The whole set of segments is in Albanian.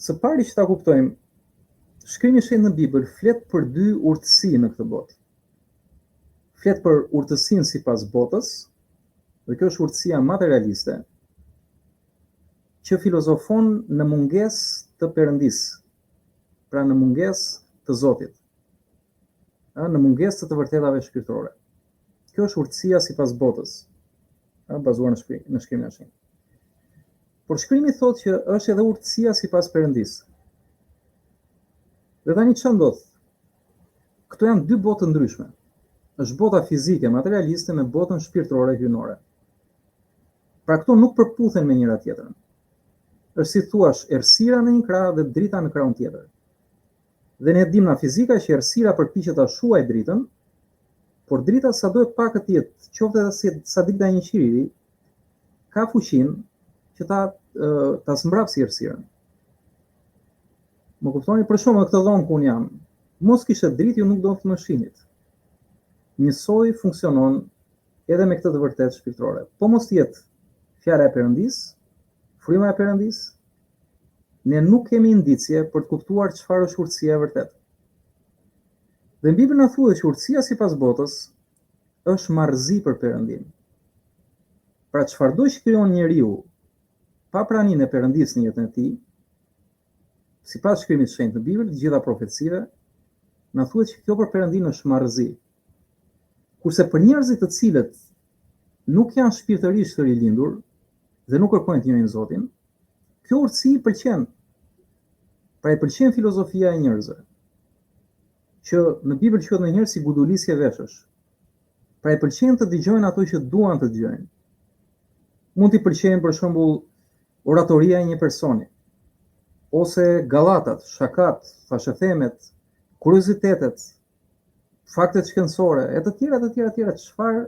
Së pari që ta kuptojmë, shkrimi i shenjtë në Bibël flet për dy urtësi në këtë botë. Flet për urtësinë sipas botës, dhe kjo është urtësia materialiste, që filozofon në mungesë të Perëndisë, pra në mungesë të Zotit, në mungesë të vërtetave shpirtërore. Kjo është urtësia sipas botës, bazuar në shkrimin e shenjtë. Por shkrimi thotë që është edhe urtësia sipas Perëndisë. Dhe tani çfarë ndodh? Këto janë dy botë ndryshme. Është bota fizike, materialiste me botën shpirtërore hyjnore. Pra këto nuk përputhen me njëra tjetrën. Është si thuash errësira në një krah dhe drita në krahun tjetër. Dhe ne dimë nga fizika që errësira përpiqet ta shuajë dritën, por drita sado e pakët të jetë, qoftë edhe sa drita e një qiriri, ka fuqinë që ta smbrapsë errësirën. Më kuptoni, për shembull, këtë dhomë ku unë jam, mos kishte dritë ju nuk do të më shinit. Njësoj funksionon edhe me këtë të vërtetë shpirtërore. Po mos jetë fjala e Perëndisë, fryma e Perëndisë, ne nuk kemi indicje për të kuptuar çfarë është urtësia e vërtetë. Dhe në Bibël na thuhet që urtësia sipas botës është marrëzi për Perëndin. Pra çfarëdo që krijon njeriu pa praninë e Perëndisë në jetën e tij, sipas shkrimit të shenjtë në Bibël, të gjitha profecive, na thuhet që kjo për Perëndin është marrëzi. Kurse për njerëzit të cilët nuk janë shpirtërisht të rilindur dhe nuk kërkojnë të njohin Zotin, kjo urtësi i pëlqen. Pra i pëlqen filozofia e njerëzve, që në Bibël quhet ndonjëherë si gudulisje veshësh. Pra i pëlqen të dëgjojnë ato që duan të dëgjojnë. Mund t'i pëlqejnë për shembull oratoria e një personi, ose gallatat, shakat, fashethemet, kuriozitetet, faktet shkencore, e të tjera, çfarë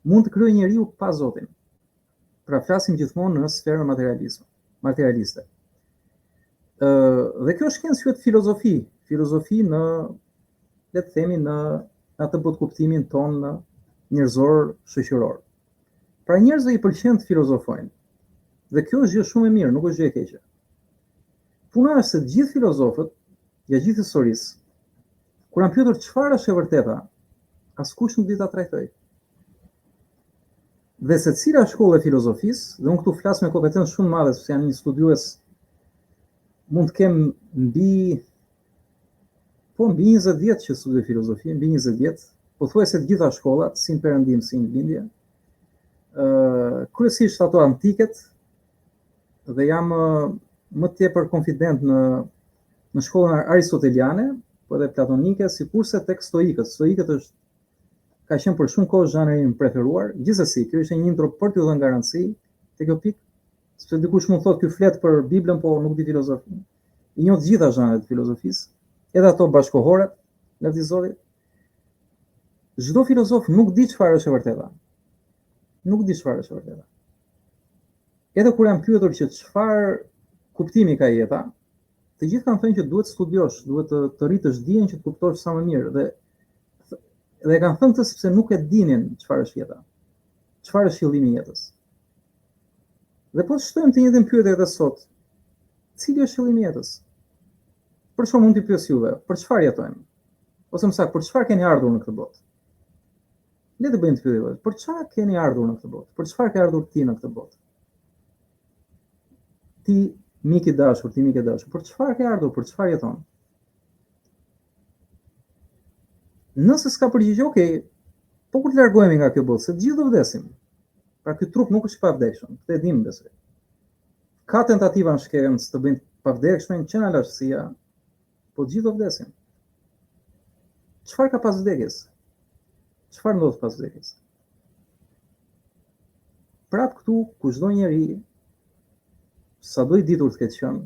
mund të krijojë njeriu pa Zotin. Pra flasim gjithmonë në sferën materialiste. Dhe kjo shkencë quhet filozofi në, le të themi, në atë botë kuptimin tonë njerëzor shoqëror. Pra njerëzve i pëlqen të filozofojnë. Dhe kjo është gjë shumë e mirë, nuk është gjë e keqe. Puna është se të gjithë filozofët, gjatë historisë, kur janë pyetur çfarë është e vërteta, askush nuk di ta trajtojë. Dhe secila shkollë e filozofisë, dhe unë këtu flas me kompetencë shumë madhe, sepse jam një studiues, mund të kem mbi 20 vjet që studioj filozofi, mbi 20 vjet, pothuajse të gjitha shkollat, si në perëndim, si në lindje, kryesisht ato antiket, dhe jam më tepër konfident në shkollën aristoteliane, po edhe platonike, sikurse tek stoikët. Stoikët ka qenë për shumë kohë zhanri im preferuar. Gjithsesi, kjo ishte një intro për t'ju dhënë garanci te kjo pikë, sepse dikush mund thotë ky flet për Biblën, po nuk di filozofin. I njoh të gjitha zhanret e filozofisë, edhe ato bashkohore, lafti i Zotit. Çdo filozof nuk di çfarë është e vërteta. Nuk di çfarë është e vërteta. Edhe kur jam pyetur që çfarë kuptimi ka jeta, të gjithë kanë thënë që duhet studiosh, duhet të rritësh dijen që të kuptosh sa më mirë, dhe kanë thënë këtë sepse nuk e dinin çfarë është jeta. Çfarë është qëllimi i jetës. Dhe po të shtojmë të njëjtën pyetje edhe sot. Cili është qëllimi i jetës? Për shkak mund t'i pyes juve, për çfarë jetojmë? Ose më saktë, për çfarë keni ardhur në këtë botë? Le të bëjmë të pyetje, për çfarë keni ardhur në këtë botë? Për çfarë ke ardhur ti në këtë botë? Ti mik i dashur, për çfarë ke ardhur, për çfarë jeton? Nëse s'ka përgjigje, okay, po kur të largohemi nga kjo botë, se të gjithë do vdesim. Pra ky trup nuk është i pavdekshëm, këtë e dim besoj. Ka tentativa në shkencë të bëjnë pavdekshmën që na lashësia, po të gjithë do vdesim. Çfarë ka pas vdekjes? Çfarë ndodh pas vdekjes? Prap këtu ku çdo njeri, sa do i ditur të ketë qenë,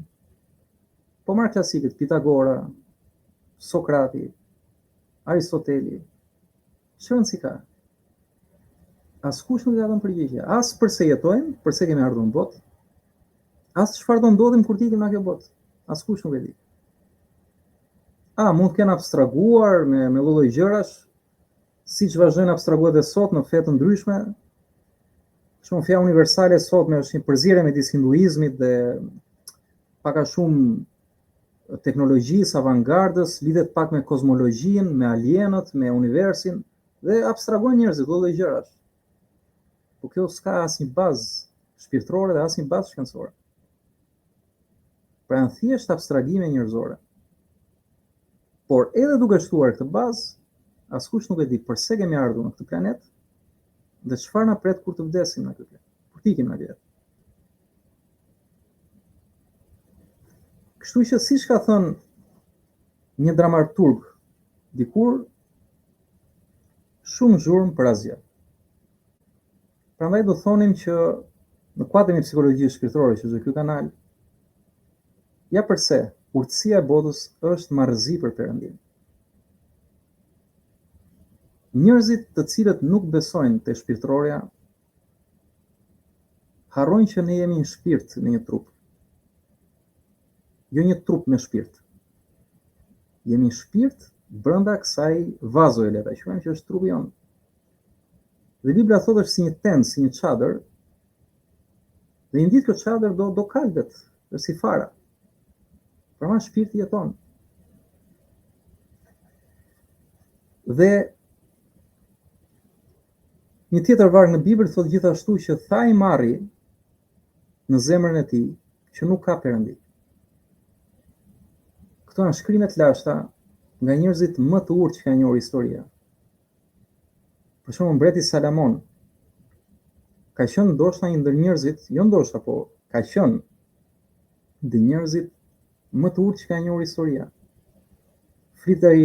po marr klasikët, Pitagora, Sokrati, Aristoteli, çfarë si ka? Askush nuk ka dhënë përgjigje, as pse jetojmë, pse kemi ardhur në botë, as çfarë do ndodhim kur të ikim nga kjo botë. Askush nuk e di. Mund të kenë abstrahuar me lloj gjërash, siç vazhdojnë abstrahuar edhe sot në fe të ndryshme. Shumë fja universale sot me është një përzierje midis hinduizmit dhe pak a shumë teknologjisë, avangardës, lidhet pak me kozmologjinë, me alienët, me universin dhe abstragojnë njerëzit këto lloj gjërash. Po kjo s'ka asnjë bazë shpirtërore dhe asnjë bazë shkencore. Pra janë thjesht abstragjime njerëzore. Por edhe duke shtuar këtë bazë, askush nuk e di pse kemi ardhur në këtë planet dhe çfarë na pret kur të vdesim në këtë planet. Kur të ikim në këtë. Kështu që siç ka thënë një dramaturg dikur, shumë zhurmë për asgjë. Prandaj do thonim që në kuadrin e psikologjisë shpirtërore që është ky kanal, ja përse urtësia e botës është marrëzi për Perëndin. Njerëzit të cilët nuk besojnë te shpirtërorja harrojnë që ne jemi një shpirt në një trup. Jo një trup me shpirt. Jemi një shpirt brenda kësaj vazoje, le ta quajmë, që është trupi jonë. Dhe Bibla thotë është si një tent, si një çadër. Dhe një ditë kjo çadër do kalbet, është si fara. Pra shpirti jeton. Dhe një tjetër varg në Bibël thotë gjithashtu që tha i marri në zemrën e tij që nuk ka Perëndi. Këto janë shkrimet të lashta nga njerëzit më të urtë që ka njohur historia. Për shembull, mbreti Salamon ka qenë ndoshta një ndër njerëzit, jo ndoshta, po ka qenë ndër njerëzit më të urtë që ka njohur historia. Fritej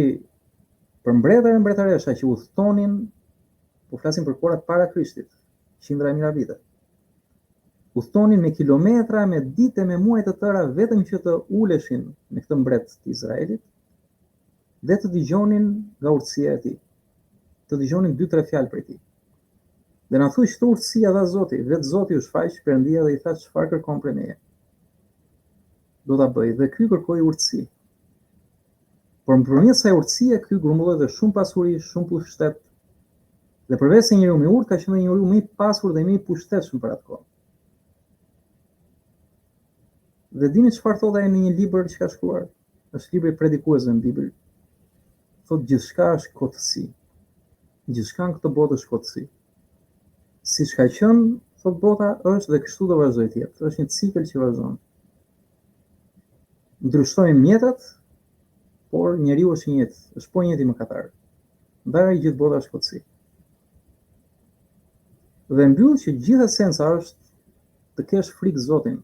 për mbretër e mbretëresha që udhtonin, po flasim për kohrat para Krishtit, qindra e mijëra vite. Udhtonin me kilometra, me ditë, me muaj të tëra vetëm që të uleshin me këtë mbret të Izraelit dhe të dëgjonin nga urtësia e tij. Të dëgjonin 2-3 fjalë prej tij. Dhe na thuaj çto urtësia dha Zoti, vetë Zoti u shfaq Perëndia dhe i tha çfarë kërkon prej meje. Do ta bëj dhe ky kërkoi urtësi. Por nëpërmjet kësaj urtësie ky grumbulloi dhe shumë pasuri, shumë pushtet. Dhe përveç se njeriu më urtë ka qenë njeriu më i pasur dhe më i pushtetshëm për atë kohë. Dhe dini çfarë thotë ai në një libër që ka shkruar? Është libri predikuesve në Bibël. Thotë gjithçka është kotësi. Gjithçka në këtë botë është kotësi. Siç ka qenë, thotë bota është dhe kështu do vazhdojë të jetë. Është një cikël që vazhdon. Ndryshojnë mjetet, por njeriu është i njëjtë, është po i njëjti mëkatar. Ndaj gjithë bota është kotësi. Dhe mbyll që gjithë esenca është të kesh frikë Zotin.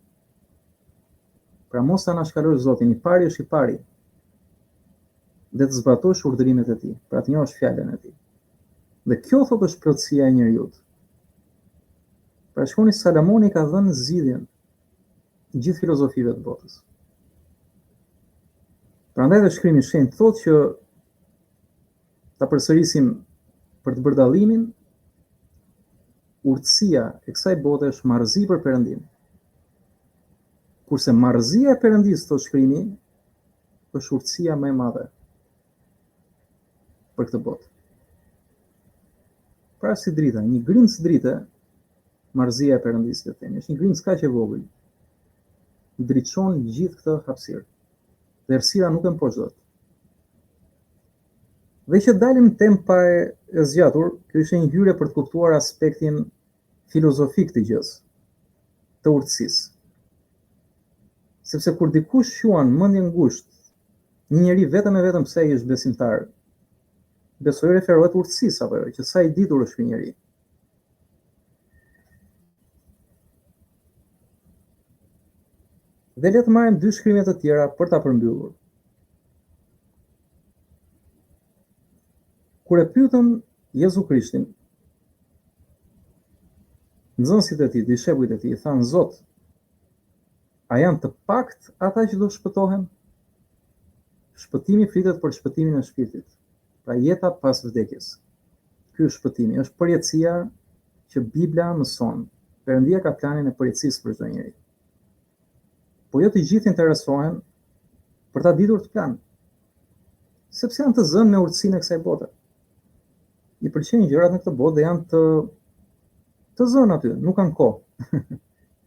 Pra mos ta nashkalosh Zotin, i pari është i pari. Dhe të zbatosh urdhërimet e tij, pra të njohësh fjalën e tij. Dhe kjo thotë është plotësia e njeriu. Pra shkoni Salamoni ka dhënë zgjidhjen gjithë filozofive të botës. Prandaj dhe shkrimi i shenjtë thotë që ta përsërisim për të bërë dallimin, urtësia e kësaj bote është marrëzi për Perëndin. Kurse marrëzia e Perëndisë, thotë shkrimi, është urtësia më e madhe për këtë botë. Pra si drita, një grimc drite, marrëzia e Perëndisë, le të themi, është një grimc kaq e vogël. Dritçon gjithë këtë hapësirë. Dhe errësira nuk e mposh dot. Dhe që dalim temë pa e zgjatur, kjo ishte një hyrje për të kuptuar aspektin filozofik të gjës, të urtësisë. Sepse kur dikush quan mendje ngushtë një njeri vetëm e vetëm pse ai është besimtar, besoj referohet urtësisë apo jo, që sa i ditur është ky njeri. Dhe le të marrim 2 shkrime të tjera për ta përmbyllur. Kur e pyetën Jezu Krishtin, nxënësit e tij, dishepujt e tij, thanë: Zot, a janë të pakt ata që do shpëtohen? Shpëtimi flitet për shpëtimin e shpirtit, pra jeta pas vdekjes. Ky është shpëtimi, është përjetësia që Bibla mëson. Perëndia ka planin e përjetësisë për çdo njeri. Po jo të gjithë interesohen për ta ditur të plan, sepse janë të zënë me urtësinë e kësaj bote. I pëlqejnë gjërat në këtë botë dhe janë të zënë aty, nuk kanë kohë.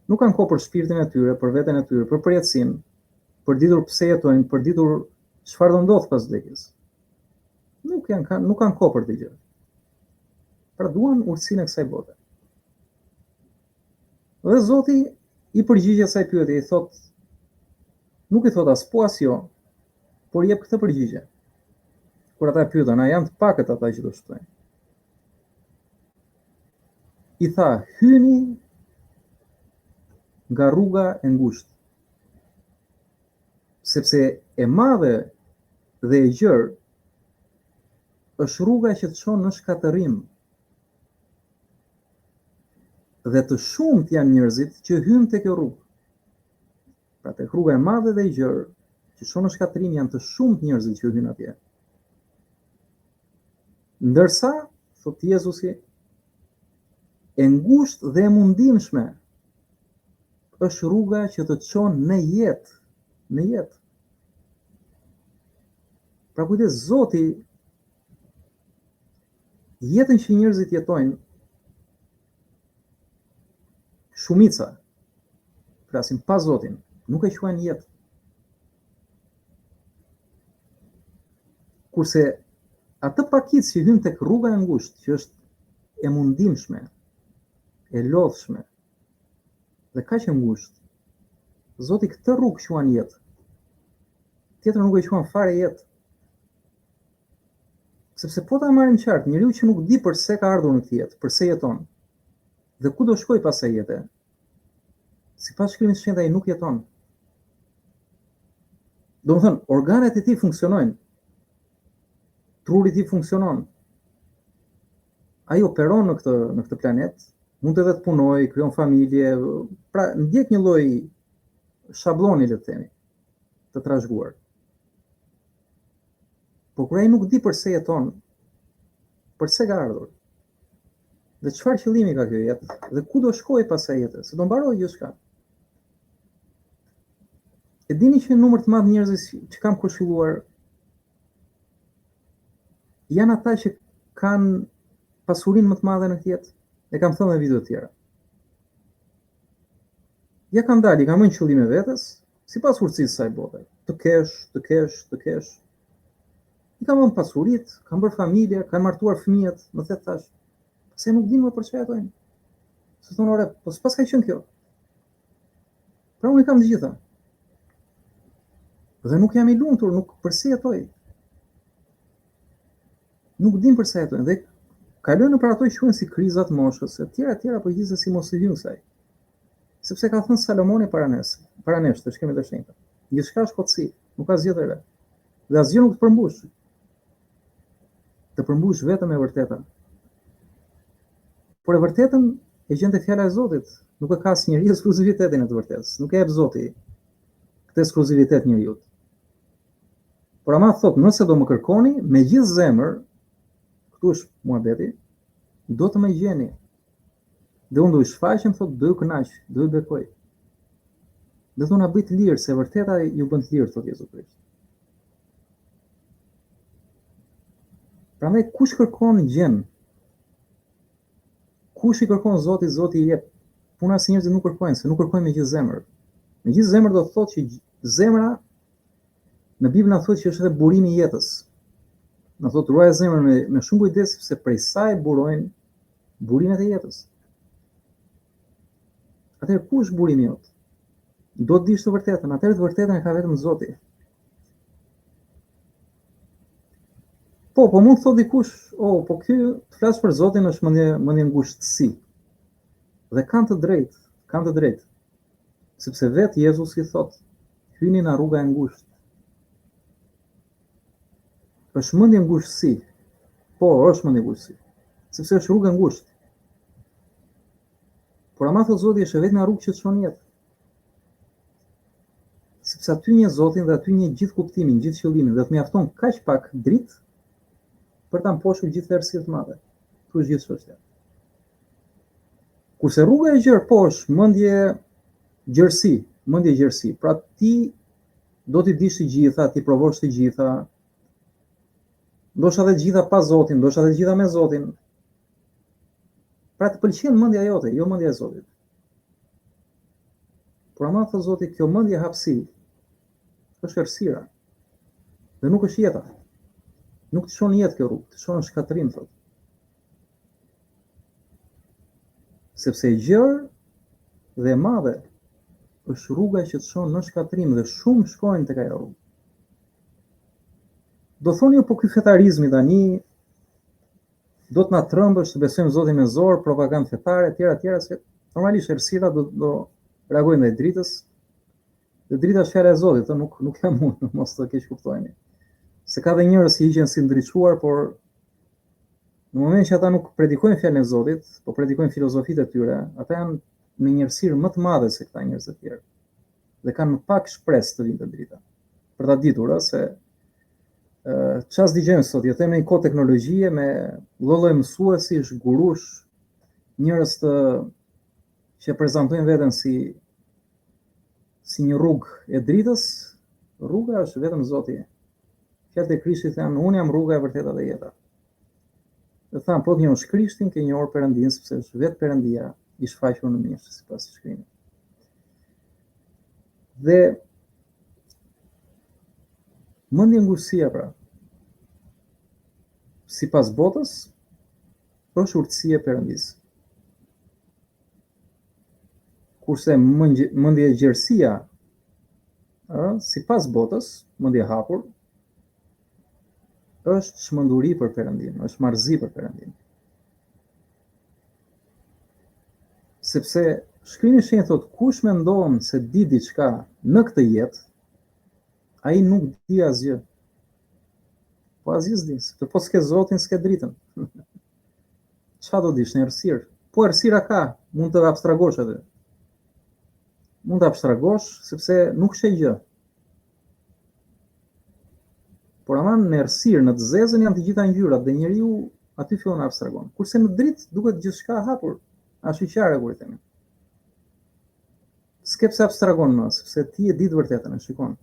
Nuk kanë kohë për shpirtin e tyre, për veten e tyre, për përjetësinë, përditur pse jetojnë, përditur çfarë do ndodh pas vdekjes. Nuk kanë kohë për të gjë. Pra duan urtësinë e kësaj bote. Dhe Zoti i përgjigjet asaj pyetje, i thot, nuk i thot as po as jo, por jep këtë përgjigje. Kur ata pyetën, a janë të pakët ata që do shtojnë? I tha, hyni nga rruga e ngushtë, sepse e madhe dhe e gjerë është rruga që të çon në shkatërim. Dhe të shumt janë njerëzit që hynë te kjo rrugë. Pra tek rruga e madhe dhe e gjerë që çon në shkatërim janë të shumt njerëzit që hynë atje. Ndërsa, thot Jezusi, e ngushtë dhe e mundimshme është rruga që të çon në jetë, në jetë. Pra kujdes, Zoti, jetën që njerëzit jetojnë, shumica, flasim pa Zotin, nuk e quajnë jetë. Kurse atë pakicë që hyn tek rruga e ngushtë, që është e mundimshme, e lodhshme, dhe kaq e ngushtë, Zoti këtë rrugë quan jetë. Tjetër nuk e quan fare jetë. Sepse po ta marrim qartë, njeriu që nuk di pse ka ardhur në këtë jetë, pse jeton, dhe ku do shkojë pas asaj jete, sipas shkrimit të shenjtë ai nuk jeton. Domethënë, organet e tij funksionojnë, truri i tij funksionon. Ai operon në këtë planet, mund edhe të punojë, krijon familje, pra ndjek një lloj shabloni, le të themi, të trashëguar. Por kur ai nuk di pse jeton, pse ka ardhur, dhe çfarë qëllimi ka kjo jetë, dhe ku do shkojë pas asaj jete, se do mbarojë gjithçka. E dini që numër të madh njerëzish që kam këshilluar janë ata që kanë pasurinë më të madhe në këtë jetë, e kam thënë në video të tjera. Ja kanë dalë, kanë marrë qëllime vetes, sipas urtësisë së saj bote. Të kesh. I kanë marrë pasuritë, kanë bërë familje, kanë martuar fëmijët, më the tash, pse nuk dinë më për çfarë jetojnë. Se thonë, ore, po s'pas ka qenë kjo. Pra unë i kam të gjitha. Dhe nuk jam i lumtur, nuk përse jetoj. Nuk dim përse jetojnë, dhe kalojnë nëpër ato që quhen si krizat moshës, e tjera, por gjithsesi mos i hyn kësaj. Sepse ka thënë Salomoni para nesh, të shkrimit të shenjtë. Gjithçka është kotësi, nuk ka asgjë të re. Dhe asgjë nuk të përmbush. Të përmbush vetëm e vërteta. Por e vërtetën e gjen te fjala e Zotit, nuk e ka asnjëri ekskluzivitetin e të vërtetës, nuk e jep Zoti këtë ekskluzivitet njeriu. Por ama thot, nëse do më kërkoni me gjithë zemër, këtu është muhabeti, do të më gjeni. Dhe unë do i shfaqem, thot, do ju kënaq, do ju bekoj. Dhe do na bëj të lirë, se vërteta ju bën të lirë, thot Jezu Krisht. Prandaj kush kërkon gjen. Kush i kërkon Zotit, Zoti i jep. Puna se njerëzit nuk kërkojnë, se nuk kërkojnë me gjithë zemër. Me gjithë zemër do të thotë që zemra në Bibël na thotë që është edhe burimi i jetës. Na thotë ruaj zemrën me shumë kujdes, sepse prej saj burojnë burimet e jetës. Atëherë ku është burimi jot? Do të dish të vërtetën, atëherë të vërtetën e ka vetëm Zoti. Po mund të thotë dikush, po ky të flas për Zotin është mendje ngushtësi. Dhe kanë të drejtë. Sepse vetë Jezusi thotë, hyni në rruga e ngushtë. Është mendje ngushtësi. Po, është mendje ngushtësi. Sepse është rruga e ngushtë. Por ama thotë Zoti është vetëm rrugë që të çon jetë. Sepse aty një Zotin dhe aty një gjithë kuptimin, gjithë qëllimin, dhe të mjafton kaq pak dritë për ta mposhur gjithë errësirë të mëdha. Kjo është gjithë çështja. Kurse rruga e gjerë, po është mendje gjerësi. Pra ti do t'i dish të gjitha, ti provosh të gjitha, ndoshta edhe të gjitha pa Zotin, ndoshta edhe të gjitha me Zotin. Pra të pëlqen mendja jote, jo mendja e Zotit. Por ama thot Zoti, kjo mendje hapësi është errësira. Dhe nuk është jeta. Nuk të shon jetë kjo rrugë, të shon shkatërim, thotë. Sepse e gjerë dhe e madhe është rruga që të shon në shkatërim dhe shumë shkojnë tek ajo rrugë. Do thoni ju, po ky fetarizmi tani do të na trembësh të besojmë Zotin me zor, propagandë fetare, etj, se normalisht errësira do reagojnë ndaj dritës. Dhe drita është fjala e Zotit, nuk jam unë, mos të keq kuptojeni. Se ka dhe njerëz që hiqen si ndriçuar, por në moment që ata nuk predikojnë fjalën e Zotit, po predikojnë filozofitë e tyre, ata janë në një errësirë më të madhe se këta njerëz të tjerë. Dhe kanë më pak shpresë të vinë të drita. Për ta ditur se çfarë dëgjojmë sot, jetojmë në një kohë teknologjie me lloj mësuesish, gurush, njerëz që prezantojnë veten si një rrugë e dritës. Rruga është vetëm Zoti. Fjalët e Krishtit janë: unë jam rruga e vërteta dhe jeta. Dhe thamë, po të njohësh Krishtin, ke njohur Perëndin, sepse është vetë Perëndia i shfaqur në mirë, sipas shkrimit. Dhe mendje ngurësia, pra, sipas botës, është urtësia e Perëndisë. Kurse mendje gjerësia, sipas botës, mendje hapur, është çmenduri për Perëndin, është marrëzi për Perëndin. Sepse shkrimi i shenjtë thotë, kush mendon se di diçka në këtë jetë, ai nuk di asgjë. Po asgjë s'di, sepse po s'ke Zotin, s'ke dritën. Çfarë do dish në errësirë? Po errësira ka, mund të abstragosh atë. Mund të abstragosh sepse nuk sheh gjë. Por ama në errësirë, në të zezën janë të gjitha ngjyrat dhe njeriu aty fillon të abstragon. Kurse në dritë duket gjithçka hapur, ashtu qarë kur i themi. S'ke pse abstragon më, sepse ti e di të vërtetën, e shikon.